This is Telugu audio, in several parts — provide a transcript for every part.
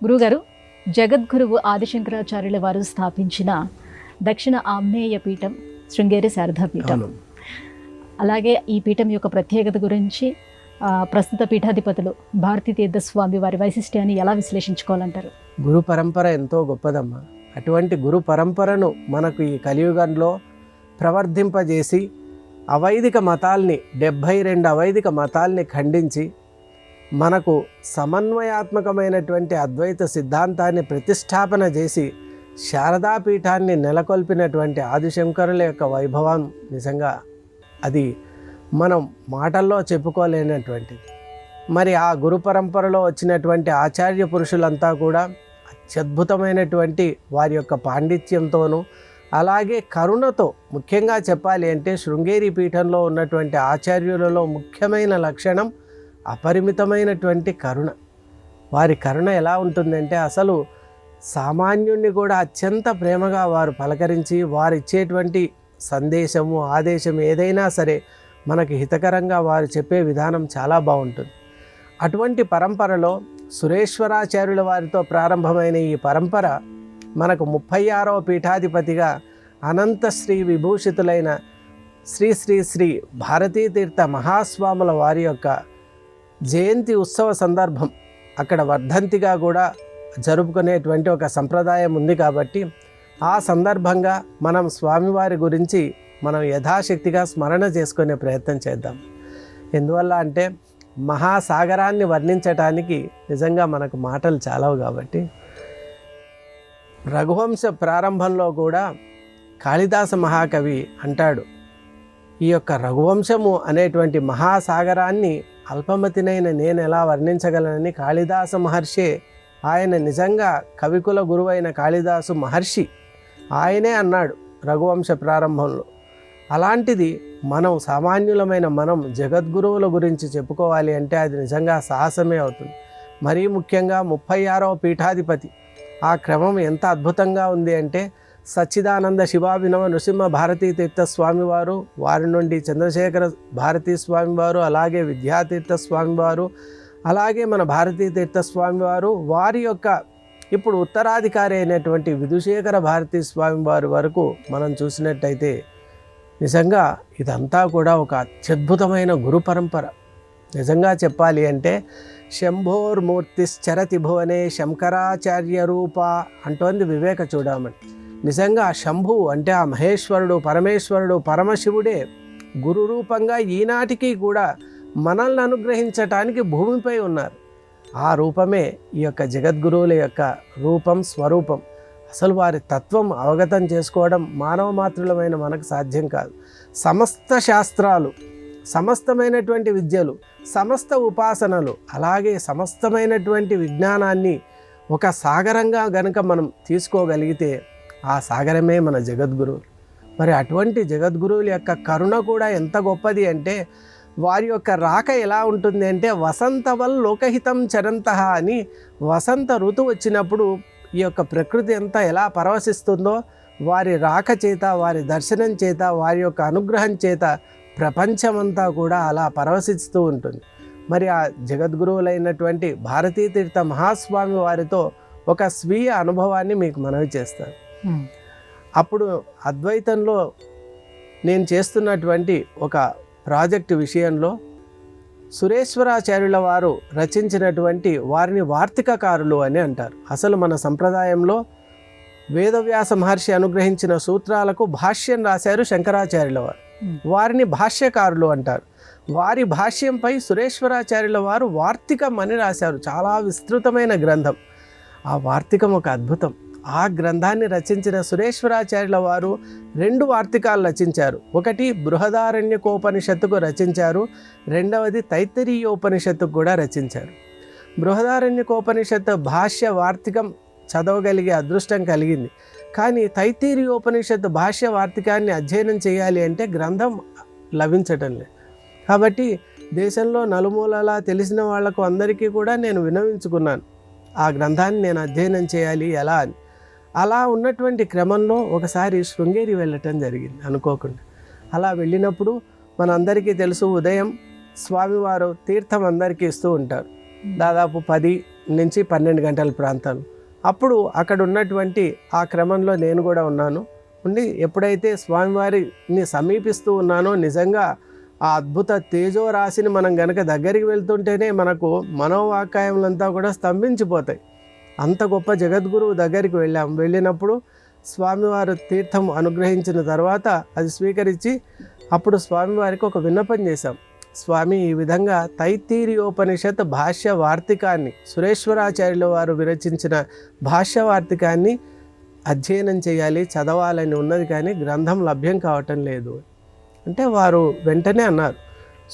గురుగారు, జగద్గురువు ఆదిశంకరాచార్యుల వారు స్థాపించిన దక్షిణ ఆగ్నేయ పీఠం శృంగేరి శారదా పీఠం. అలాగే ఈ పీఠం యొక్క ప్రత్యేకత గురించి ప్రస్తుత పీఠాధిపతులు భారతీ తీర్థస్వామి వారి వైశిష్ట్యాన్ని ఎలా విశ్లేషించుకోవాలంటారు? గురు పరంపర ఎంతో గొప్పదమ్మా. అటువంటి గురు పరంపరను మనకు ఈ కలియుగంలో ప్రవర్ధింపజేసి అవైదిక మతాల్ని 72 అవైదిక మతాల్ని ఖండించి మనకు సమన్వయాత్మకమైనటువంటి అద్వైత సిద్ధాంతాన్ని ప్రతిష్టాపన చేసి శారదాపీఠాన్ని నెలకొల్పినటువంటి ఆదిశంకరుల యొక్క వైభవం నిజంగా అది మనం మాటల్లో చెప్పుకోలేనటువంటిది. మరి ఆ గురు పరంపరలో వచ్చినటువంటి ఆచార్య పురుషులంతా కూడా అత్యద్భుతమైనటువంటి వారి యొక్క పాండిత్యంతోనూ అలాగే కరుణతో, ముఖ్యంగా చెప్పాలి అంటే శృంగేరి పీఠంలో ఉన్నటువంటి ఆచార్యులలో ముఖ్యమైన లక్షణం అపరిమితమైనటువంటి కరుణ. వారి కరుణ ఎలా ఉంటుందంటే అసలు సామాన్యుణ్ణి కూడా అత్యంత ప్రేమగా వారు పలకరించి వారు ఇచ్చేటువంటి సందేశము ఆదేశం ఏదైనా సరే మనకి హితకరంగా వారు చెప్పే విధానం చాలా బాగుంటుంది. అటువంటి పరంపరలో సురేశ్వరాచార్యుల వారితో ప్రారంభమైన ఈ పరంపర మనకు 36వ పీఠాధిపతిగా అనంత శ్రీ విభూషితులైన శ్రీ శ్రీ శ్రీ భారతీ తీర్థ మహాస్వాముల వారి యొక్క జయంతి ఉత్సవ సందర్భం అక్కడ వర్ధంతిగా కూడా జరుపుకునేటువంటి ఒక సంప్రదాయం ఉంది. కాబట్టి ఆ సందర్భంగా మనం స్వామివారి గురించి మనం యథాశక్తిగా స్మరణ చేసుకునే ప్రయత్నం చేద్దాం. ఎందువల్ల అంటే మహాసాగరాన్ని వర్ణించటానికి నిజంగా మనకు మాటలు చాలవు. కాబట్టి రఘువంశ ప్రారంభంలో కూడా కాళిదాస మహాకవి అంటాడు, ఈ యొక్క రఘువంశము అనేటువంటి మహాసాగరాన్ని అల్పమతినైన నేను ఎలా వర్ణించగలనని కాళిదాస మహర్షి, ఆయన నిజంగా కవికుల గురువైన కాళిదాసు మహర్షి ఆయనే అన్నాడు రఘువంశ ప్రారంభంలో. అలాంటిది మనం సామాన్యులమైన మనం జగద్గురువుల గురించి చెప్పుకోవాలి అంటే అది నిజంగా సాహసమే అవుతుంది. మరీ ముఖ్యంగా 36వ పీఠాధిపతి ఆ క్రమం ఎంత అద్భుతంగా ఉంది అంటే సచ్చిదానంద శివాభినవ నృసింహ భారతీ తీర్థ స్వామివారు, వారి నుండి చంద్రశేఖర భారతీ స్వామివారు, అలాగే విద్యాతీర్థ స్వామివారు, అలాగే మన భారతీ తీర్థ స్వామివారు, వారి యొక్క ఇప్పుడు ఉత్తరాధికారి అయినటువంటి విధుశేఖర భారతీ స్వామివారి వరకు మనం చూసినట్టయితే నిజంగా ఇదంతా కూడా ఒక అత్యద్భుతమైన గురు పరంపర. నిజంగా చెప్పాలి అంటే శంభోర్మూర్తిశ్చరతి భువనే శంకరాచార్య రూప అంటోంది వివేక చూడమని. నిజంగా శంభు అంటే ఆ మహేశ్వరుడు, పరమేశ్వరుడు, పరమశివుడే గురు రూపంగా ఈనాటికి కూడా మనల్ని అనుగ్రహించటానికి భూమిపై ఉన్నారు. ఆ రూపమే ఈ యొక్క జగద్గురువుల యొక్క రూపం, స్వరూపం. అసలు వారి తత్వం అవగతం చేసుకోవడం మానవ మాతృలమైన మనకు సాధ్యం కాదు. సమస్త శాస్త్రాలు, సమస్తమైనటువంటి విద్యలు, సమస్త ఉపాసనలు, అలాగే సమస్తమైనటువంటి విజ్ఞానాన్ని ఒక సాగరంగా గనుక మనం తీసుకోగలిగితే ఆ సాగరమే మన జగద్గురువులు. మరి అటువంటి జగద్గురువుల యొక్క కరుణ కూడా ఎంత గొప్పది అంటే వారి యొక్క రాక ఎలా ఉంటుంది అంటే వసంతవల్ లోకహితం చరంతః అని, వసంత ఋతువు వచ్చినప్పుడు ఈ యొక్క ప్రకృతి అంతా ఎలా పరవశిస్తుందో వారి రాక చేత, వారి దర్శనం చేత, వారి యొక్క అనుగ్రహం చేత ప్రపంచమంతా కూడా అలా పరవశిస్తూ ఉంటుంది. మరి ఆ జగద్గురువులైనటువంటి భారతీ తీర్థ మహాస్వామి వారితో ఒక స్వీయ అనుభవాన్ని మీకు మనవి చేస్తాను. అప్పుడు అద్వైతంలో నేను చేస్తున్నటువంటి ఒక ప్రాజెక్టు విషయంలో సురేశ్వరాచార్యుల వారు రచించినటువంటి వారిని వార్తికకారులు అని అంటారు. అసలు మన సంప్రదాయంలో వేదవ్యాస మహర్షి అనుగ్రహించిన సూత్రాలకు భాష్యం రాశారు శంకరాచార్యుల వారు, వారిని భాష్యకారులు అంటారు. వారి భాష్యంపై సురేశ్వరాచార్యుల వారు వార్తికం అని రాశారు. చాలా విస్తృతమైన గ్రంథం. ఆ వార్తికం ఒక అద్భుతం. ఆ గ్రంథాన్ని రచించిన సురేశ్వరాచార్యుల వారు 2 వార్తికాలు రచించారు. ఒకటి బృహదారణ్యకోపనిషత్తుకు రచించారు, రెండవది తైత్తరీయోపనిషత్తుకు కూడా రచించారు. బృహదారణ్యకోపనిషత్తు భాష్య వార్తికం చదవగలిగే అదృష్టం కలిగింది. కానీ తైత్తరీయోపనిషత్తు భాష్య వార్తికాన్ని అధ్యయనం చేయాలి అంటే గ్రంథం లభించటం లేదు. కాబట్టి దేశంలో నలుమూలలా తెలిసిన వాళ్లకు అందరికీ కూడా నేను విన్నవించుకున్నాను, ఆ గ్రంథాన్ని నేను అధ్యయనం చేయాలి ఎలా అని. అలా ఉన్నటువంటి క్రమంలో ఒకసారి శృంగేరి వెళ్ళటం జరిగింది అనుకోకుండా. అలా వెళ్ళినప్పుడు మనందరికీ తెలుసు, ఉదయం స్వామివారు తీర్థం అందరికీ ఇస్తూ ఉంటారు. దాదాపు 10 నుంచి 12 గంటల ప్రాంతం. అప్పుడు అక్కడ ఉన్నటువంటి ఆ క్రమంలో నేను కూడా ఉన్నాను. ఉండి ఎప్పుడైతే స్వామివారిని సమీపిస్తూ ఉన్నానో నిజంగా ఆ అద్భుత తేజోరాశిని మనం గనక దగ్గరికి వెళ్తుంటేనే మనకు మనోవాకాయములంతా కూడా స్తంభించిపోతాయి. అంత గొప్ప జగద్గురువు దగ్గరికి వెళ్ళినప్పుడు స్వామివారు తీర్థం అనుగ్రహించిన తర్వాత అది స్వీకరించి అప్పుడు స్వామివారికి ఒక విన్నపం చేశాం. స్వామి, ఈ విధంగా తైత్తీరియోపనిషత్ భాష్య వార్తికాన్ని సురేశ్వరాచార్యుల వారు విరచించిన భాష్య వార్తికాన్ని అధ్యయనం చేయాలి, చదవాలని ఉన్నది, కానీ గ్రంథం లభ్యం కావటం లేదు అంటే వారు వెంటనే అన్నారు,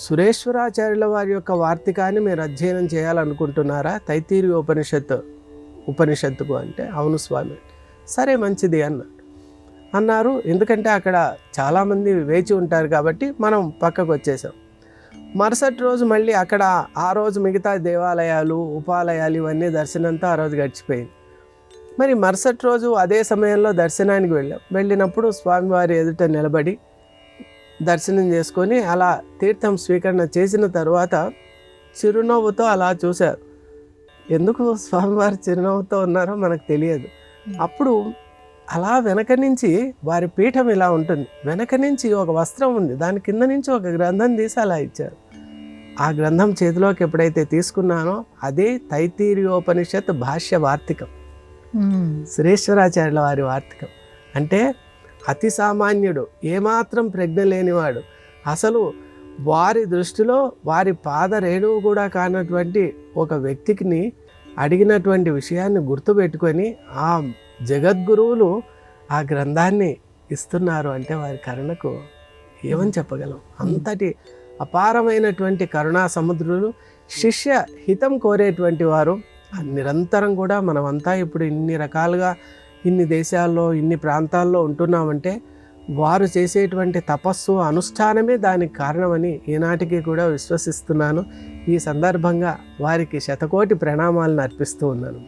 సురేశ్వరాచార్యుల వారి యొక్క వార్తికాన్ని మీరు అధ్యయనం చేయాలనుకుంటున్నారా ఉపనిషత్తుకు అంటే అవును స్వామి. సరే మంచిది అన్నారు. ఎందుకంటే అక్కడ చాలామంది వేచి ఉంటారు కాబట్టి మనం పక్కకు వచ్చేసాం. మరుసటి రోజు మళ్ళీ అక్కడ ఆ రోజు మిగతా దేవాలయాలు ఉపాలయాలు ఇవన్నీ దర్శనంతో ఆ రోజు గడిచిపోయింది. మరి మరుసటి రోజు అదే సమయంలో దర్శనానికి వెళ్ళినప్పుడు స్వామివారి ఎదుట నిలబడి దర్శనం చేసుకొని అలా తీర్థం స్వీకరణ చేసిన తర్వాత చిరునవ్వుతో అలా చూశారు. ఎందుకు స్వామివారు చిరునవ్వుతో ఉన్నారో మనకు తెలియదు. అప్పుడు అలా వెనక నుంచి వారి పీఠం ఇలా ఉంటుంది, వెనక నుంచి ఒక వస్త్రం ఉంది, దాని కింద నుంచి ఒక గ్రంథం తీసి అలా ఇచ్చారు. ఆ గ్రంథం చేతిలోకి ఎప్పుడైతే తీసుకున్నానో అదే తైత్తీరియోపనిషత్ భాష్య వార్తికం, సురేశ్వరాచార్యుల వారి వార్తికం. అంటే అతి సామాన్యుడు, ఏమాత్రం ప్రజ్ఞ లేనివాడు, అసలు వారి దృష్టిలో వారి పాద రేణువు కూడా కానటువంటి ఒక వ్యక్తికి అడిగినటువంటి విషయాన్ని గుర్తుపెట్టుకొని ఆ జగద్గురువులు ఆ గ్రంథాన్ని ఇస్తున్నారు అంటే వారి కరుణకు ఏమని చెప్పగలం. అంతటి అపారమైనటువంటి కరుణా సముద్రులు, శిష్య హితం కోరేటువంటి వారు. నిరంతరం కూడా మనమంతా ఇప్పుడు ఇన్ని రకాలుగా ఇన్ని దేశాల్లో ఇన్ని ప్రాంతాల్లో ఉంటున్నామంటే వారు చేసేటువంటి తపస్సు అనుష్ఠానమే దానికి కారణమని ఈనాటికి కూడా విశ్వసిస్తున్నాను. ఈ సందర్భంగా వారికి శతకోటి ప్రణామాలను అర్పిస్తూ ఉన్నాను.